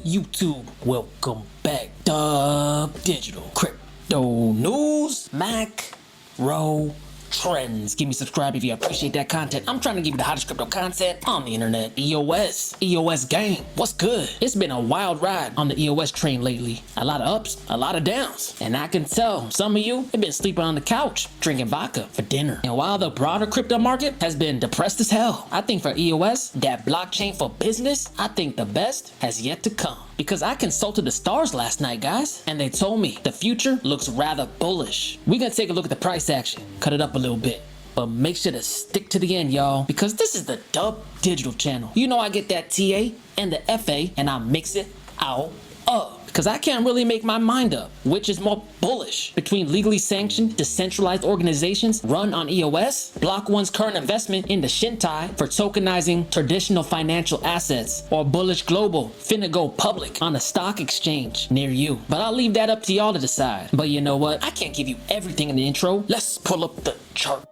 YouTube, welcome back. Dubdigital crypto news, macro trends. Give me subscribe if you appreciate that content. I'm trying to give you the hottest crypto content on the internet. EOS gang, what's good? It's been a wild ride on the EOS train lately. A lot of ups, a lot of downs. And I can tell some of you have been sleeping on the couch, drinking vodka for dinner. And while the broader crypto market has been depressed as hell, I think for EOS, that blockchain for business, I think the best has yet to come. Because I consulted the stars last night, guys, and they told me the future looks rather bullish. We're gonna take a look at the price action, cut it up a little bit, but make sure to stick to the end, y'all, because this is the Dubdigital channel. You know I get that TA and the FA and I mix it out up. Because I can't really make my mind up which is more bullish between legally sanctioned decentralized organizations run on EOS, Block.One's current investment into Chintai for tokenizing traditional financial assets, or bullish global finna go public on a stock exchange near you. But I'll leave that up to y'all to decide. But you know what? I can't give you everything in the intro. Let's pull up the chart.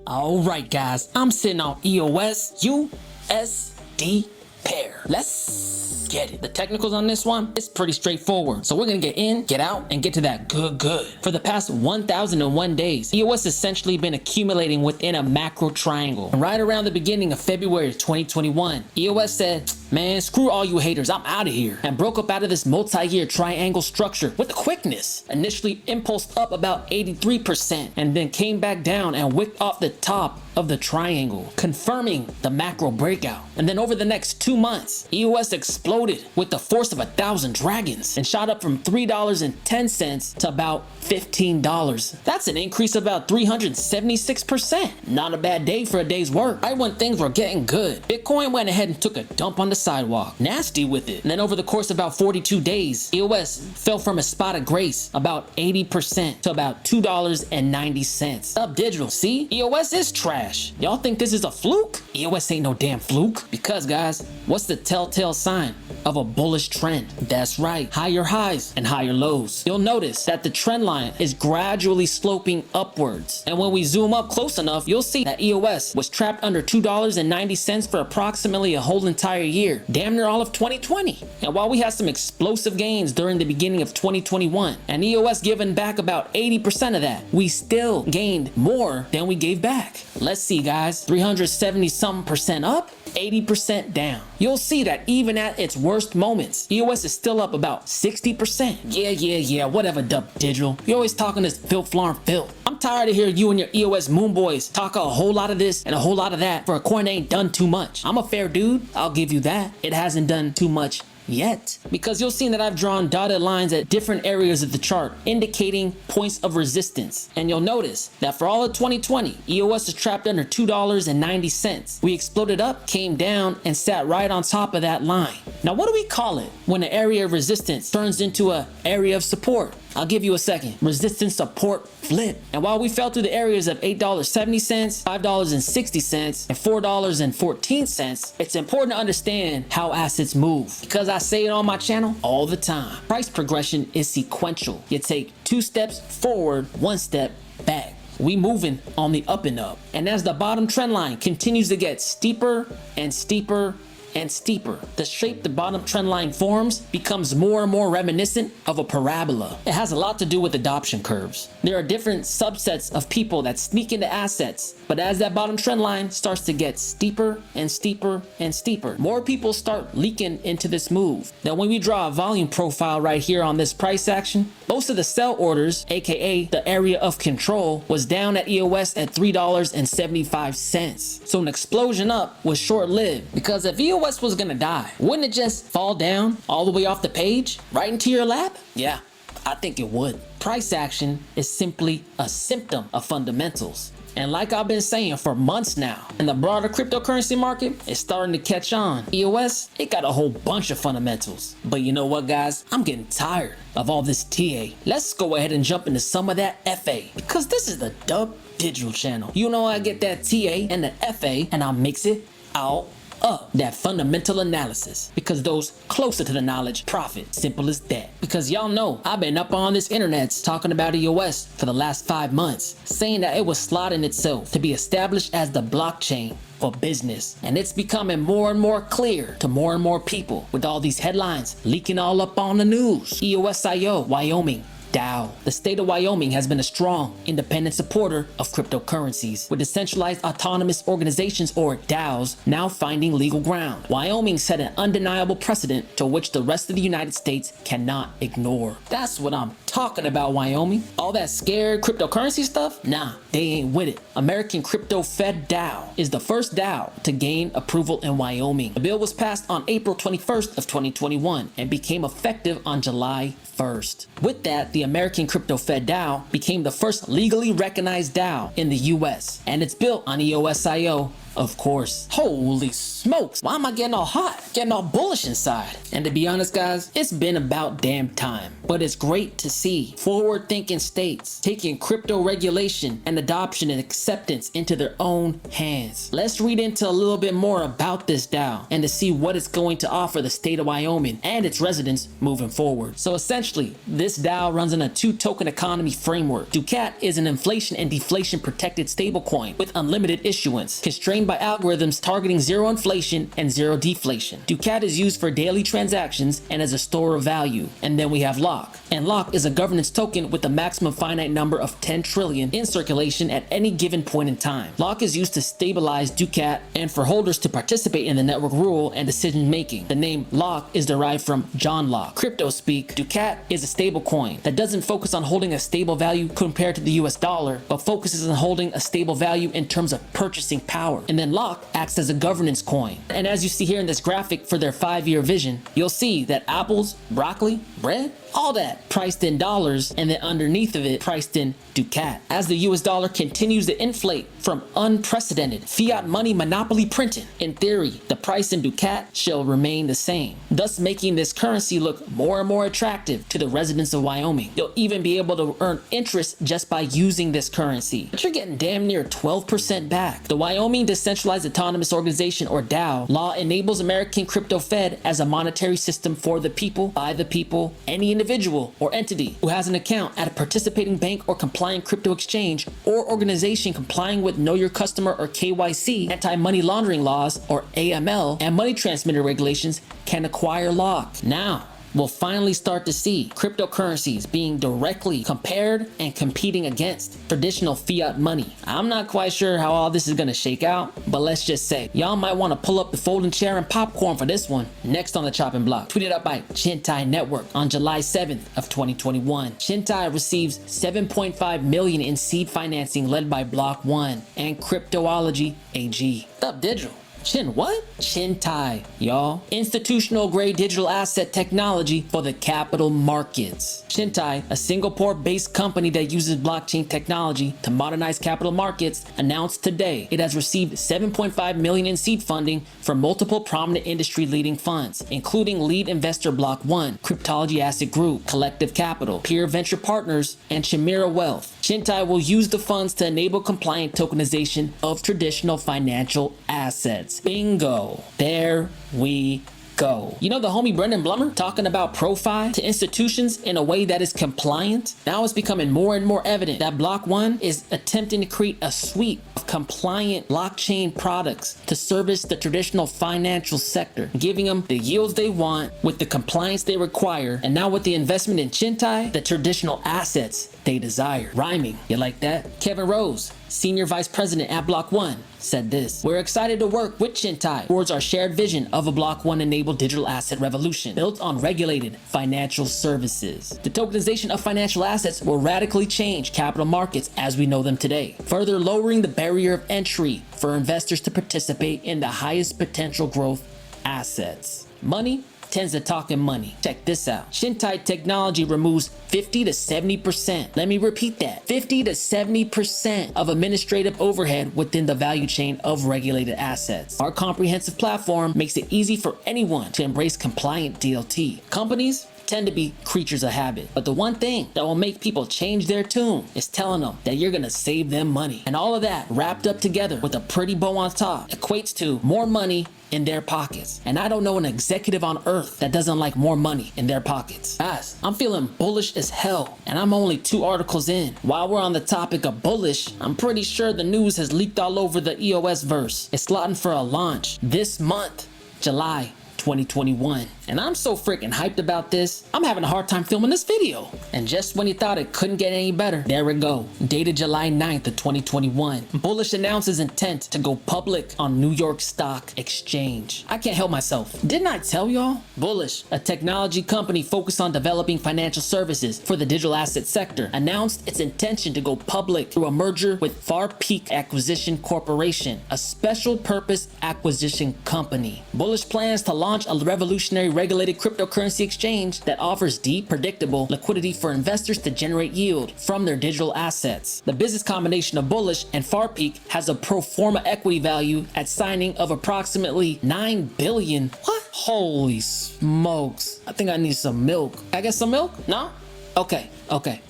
Alright guys, I'm sitting on EOS USD pair. Let's get it. The technicals on this one, it's pretty straightforward. So we're gonna get in, get out, and get to that good. For the past 1,001 days, EOS has essentially been accumulating within a macro triangle. And right around the beginning of February 2021, EOS said, man, screw all you haters, I'm out of here, and broke up out of this multi-year triangle structure with quickness. Initially impulsed up about 83% and then came back down and wicked off the top of the triangle, confirming the macro breakout. And then over the next 2 months, EOS exploded with the force of 1,000 dragons and shot up from $3.10 to about $15. That's an increase of about 376%. Not a bad day for a day's work. Right when things were getting good, Bitcoin went ahead and took a dump on the sidewalk. Nasty with it. And then over the course of about 42 days, EOS fell from a spot of grace about 80% to about $2.90. Dubdigital, see? EOS is trash. Y'all think this is a fluke? EOS ain't no damn fluke. Because guys, what's the telltale sign of a bullish trend? That's right, higher highs and higher lows. You'll notice that the trend line is gradually sloping upwards. And when we zoom up close enough, you'll see that EOS was trapped under $2.90 for approximately a whole entire year, damn near all of 2020. And while we had some explosive gains during the beginning of 2021, and EOS given back about 80% of that, we still gained more than we gave back. Let's see guys, 370 something percent up, 80% down. You'll see that even at its worst moments, EOS is still up about 60%. Yeah, whatever, Dubdigital. You're always talking this filth, filth. I'm tired of hearing you and your EOS moon boys talk a whole lot of this and a whole lot of that for a coin that ain't done too much. I'm a fair dude, I'll give you that. It hasn't done too much yet, because you'll see that I've drawn dotted lines at different areas of the chart indicating points of resistance. And you'll notice that for all of 2020, EOS is trapped under $2.90. We exploded up, came down, and sat right on top of that line. Now what do we call it when an area of resistance turns into an area of support? I'll give you a second. Resistance support flip. And while we fell through the areas of $8.70, $5.60, and $4.14, it's important to understand how assets move. Because I say it on my channel all the time. Price progression is sequential. You take 2 steps forward, 1 step back. We moving on the up and up. And as the bottom trend line continues to get steeper and steeper and steeper, the shape the bottom trend line forms becomes more and more reminiscent of a parabola. It has a lot to do with adoption curves. There are different subsets of people that sneak into assets, but as that bottom trend line starts to get steeper and steeper and steeper, more people start leaking into this move. Now when we draw a volume profile right here on this price action, most of the sell orders, aka the area of control, was down at EOS at $3.75. So an explosion up was short-lived, because if EOS was gonna die, wouldn't it just fall down all the way off the page right into your lap? Yeah, I think it would. Price action is simply a symptom of fundamentals. And like I've been saying for months now, and the broader cryptocurrency market is starting to catch on. EOS, it got a whole bunch of fundamentals. But you know what guys, I'm getting tired of all this TA. Let's go ahead and jump into some of that FA, because this is the Dubdigital channel. You know I get that TA and the FA and I'll mix it out up that fundamental analysis, because those closer to the knowledge profit. Simple as that. Because y'all know I've been up on this internet talking about EOS for the last 5 months, saying that it was slotting itself to be established as the blockchain for business, and it's becoming more and more clear to more and more people with all these headlines leaking all up on the news. EOSIO Wyoming DAO. The state of Wyoming has been a strong, independent supporter of cryptocurrencies, with decentralized autonomous organizations, or DAOs, now finding legal ground. Wyoming set an undeniable precedent to which the rest of the United States cannot ignore. That's what I'm talking about, Wyoming. All that scared cryptocurrency stuff? Nah, they ain't with it. American Crypto Fed DAO is the first DAO to gain approval in Wyoming. The bill was passed on April 21st of 2021 and became effective on July 1st. With that, the American Crypto Fed DAO became the first legally recognized DAO in the US, and it's built on EOSIO, of course. Holy smokes, why am I getting all hot, getting all bullish inside? And to be honest, guys, it's been about damn time. But it's great to see forward-thinking states taking crypto regulation and adoption and acceptance into their own hands. Let's read into a little bit more about this DAO and to see what it's going to offer the state of Wyoming and its residents moving forward. So essentially, this DAO runs on a 2-token economy framework. Ducat is an inflation and deflation protected stablecoin with unlimited issuance, constrained by algorithms targeting zero inflation and zero deflation. Ducat is used for daily transactions and as a store of value. And then we have Lock. And Lock is a governance token with a maximum finite number of 10 trillion in circulation at any given point in time. Lock is used to stabilize Ducat and for holders to participate in the network rule and decision making. The name Lock is derived from John Locke. Crypto speak, Ducat is a stable coin that doesn't focus on holding a stable value compared to the US dollar, but focuses on holding a stable value in terms of purchasing power. And then Lock acts as a governance coin. And as you see here in this graphic for their 5-year vision, you'll see that apples, broccoli, bread, all that priced in dollars, and then underneath of it priced in Ducat. As the US dollar continues to inflate from unprecedented fiat money monopoly printing, in theory, the price in Ducat shall remain the same, thus making this currency look more and more attractive to the residents of Wyoming. You'll even be able to earn interest just by using this currency, but you're getting damn near 12% back. The Wyoming Decentralized Autonomous Organization, or DAO, law enables American Crypto Fed as a monetary system for the people, by the people. Any individual or entity who has an account at a participating bank or compliant crypto exchange or organization complying with Know Your Customer or KYC, anti-money laundering laws or AML, and money transmitter regulations can acquire Lock. Now, we'll finally start to see cryptocurrencies being directly compared and competing against traditional fiat money. I'm not quite sure how all this is going to shake out, but let's just say y'all might want to pull up the folding chair and popcorn for this one. Next on the chopping block, tweeted out by Chintai Network on July 7th of 2021. Chintai receives 7.5 million in seed financing led by Block.One and Cryptology AG. Dubdigital. Chintai, y'all. Institutional grade digital asset technology for the capital markets. Chintai, a Singapore-based company that uses blockchain technology to modernize capital markets, announced today it has received 7.5 million in seed funding from multiple prominent industry-leading funds, including lead investor Block.One, Cryptology Asset Group, Collective Capital, Peer Venture Partners, and Chimera Wealth. Chintai will use the funds to enable compliant tokenization of traditional financial assets. Bingo. There we go. You know the homie Brendan Blummer talking about Profi to institutions in a way that is compliant? Now it's becoming more and more evident that Block.One is attempting to create a suite of compliant blockchain products to service the traditional financial sector, giving them the yields they want with the compliance they require, and now with the investment in Chintai, the traditional assets they desire. Rhyming, you like that? Kevin Rose, Senior Vice President at Block.One, said this: "We're excited to work with Chintai towards our shared vision of a Block.One enabled digital asset revolution built on regulated financial services. The tokenization of financial assets will radically change capital markets as we know them today, further lowering the barrier of entry for investors to participate in the highest potential growth assets." Money tends to talk in money. Check this out. Chintai technology removes 50 to 70%. Let me repeat that. 50 to 70% of administrative overhead within the value chain of regulated assets. Our comprehensive platform makes it easy for anyone to embrace compliant DLT. Companies tend to be creatures of habit. But the one thing that will make people change their tune is telling them that you're gonna save them money. And all of that wrapped up together with a pretty bow on top equates to more money in their pockets. And I don't know an executive on earth that doesn't like more money in their pockets. Guys, I'm feeling bullish as hell, and I'm only 2 articles in. While we're on the topic of bullish, I'm pretty sure the news has leaked all over the EOS verse. It's slotting for a launch this month, July 2021. And I'm so freaking hyped about this, I'm having a hard time filming this video. And just when you thought it couldn't get any better, there we go. Dated July 9th of 2021. Bullish announces intent to go public on New York Stock Exchange. I can't help myself. Didn't I tell y'all? Bullish, a technology company focused on developing financial services for the digital asset sector, announced its intention to go public through a merger with Far Peak Acquisition Corporation, a special purpose acquisition company. Bullish plans to launch a revolutionary regulated cryptocurrency exchange that offers deep, predictable liquidity for investors to generate yield from their digital assets. The business combination of Bullish and Far Peak has a pro forma equity value at signing of approximately $9 billion. What? Holy smokes. I think I need some milk. I get some milk? No? Okay,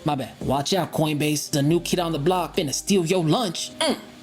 my bad. Watch out, Coinbase. The new kid on the block finna steal your lunch.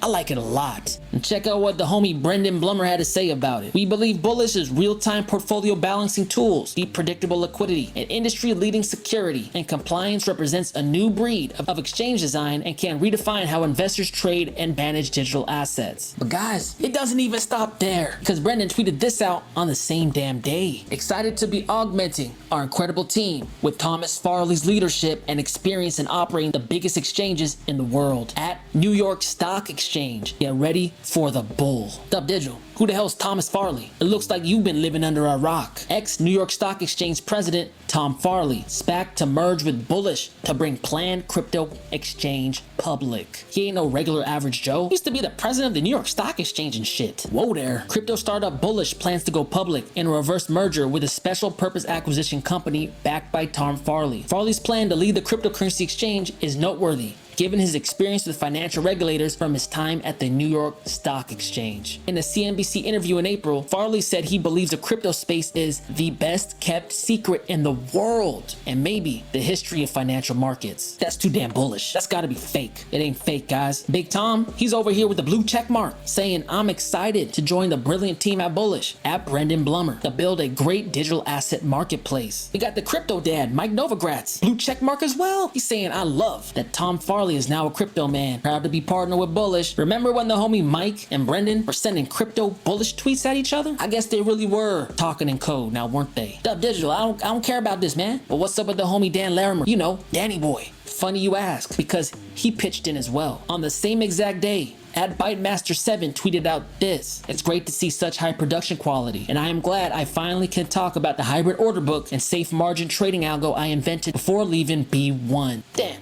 I like it a lot. And check out what the homie Brendan Blummer had to say about it. We believe Bullish is real-time portfolio balancing tools, deep predictable liquidity, and industry-leading security and compliance represents a new breed of exchange design and can redefine how investors trade and manage digital assets. But guys, it doesn't even stop there, because Brendan tweeted this out on the same damn day. Excited to be augmenting our incredible team with Thomas Farley's leadership and experience in operating the biggest exchanges in the world at New York Stock Exchange. Get ready for the bull. Dubdigital. Who the hell's Thomas Farley? It looks like you've been living under a rock. Ex-New York Stock Exchange president Tom Farley SPAC to merge with Bullish to bring planned crypto exchange public. He ain't no regular average Joe. He used to be the president of the New York Stock Exchange and shit. Whoa there. Crypto startup Bullish plans to go public in a reverse merger with a special purpose acquisition company backed by Tom Farley. Farley's plan to lead the cryptocurrency exchange is noteworthy, given his experience with financial regulators from his time at the New York Stock Exchange. In a CNBC interview in April, Farley said he believes the crypto space is the best kept secret in the world and maybe the history of financial markets. That's too damn bullish. That's gotta be fake. It ain't fake, guys. Big Tom, he's over here with the blue check mark saying, I'm excited to join the brilliant team at Bullish, at Brendan Blummer, to build a great digital asset marketplace. We got the crypto dad, Mike Novogratz, blue check mark as well. He's saying, I love that Tom Farley is now a crypto man, proud to be partnered with Bullish. Remember when the homie Mike and Brendan were sending crypto bullish tweets at each other? I guess they really were talking in code now, weren't they? Dubdigital, I don't care about this, man. But what's up with the homie Dan Larimer? You know, Danny Boy. Funny you ask, because he pitched in as well. On the same exact day, at ByteMaster7 tweeted out this: it's great to see such high production quality, and I am glad I finally can talk about the hybrid order book and safe margin trading algo I invented before leaving B1. Damn.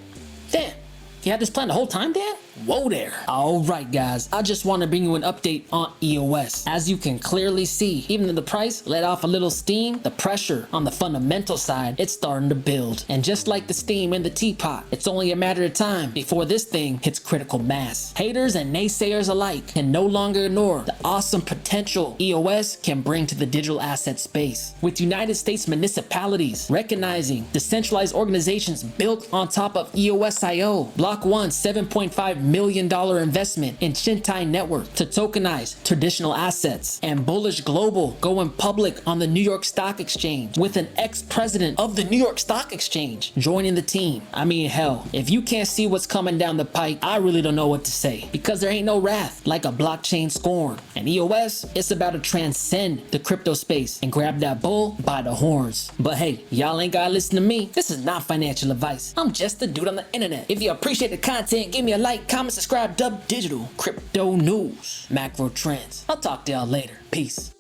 You had this plan the whole time, Dan? Whoa there. Alright guys, I just want to bring you an update on EOS. As you can clearly see, even though the price let off a little steam, the pressure on the fundamental side, it's starting to build. And just like the steam in the teapot, it's only a matter of time before this thing hits critical mass. Haters and naysayers alike can no longer ignore the awesome potential EOS can bring to the digital asset space. With United States municipalities recognizing decentralized organizations built on top of EOSIO, Block.One $7.5 million investment in Chintai network to tokenize traditional assets, and Bullish Global going public on the New York Stock Exchange with an ex-president of the New York Stock Exchange joining the team. I mean, hell, if you can't see what's coming down the pike, I really don't know what to say, because there ain't no wrath like a blockchain scorn. And EOS, it's about to transcend the crypto space and grab that bull by the horns. But hey, y'all ain't gotta listen to me. This is not financial advice. I'm just a dude on the internet. If you appreciate the content, give me a like, comment, subscribe. Dubdigital, crypto news, macro trends. I'll talk to y'all later. Peace.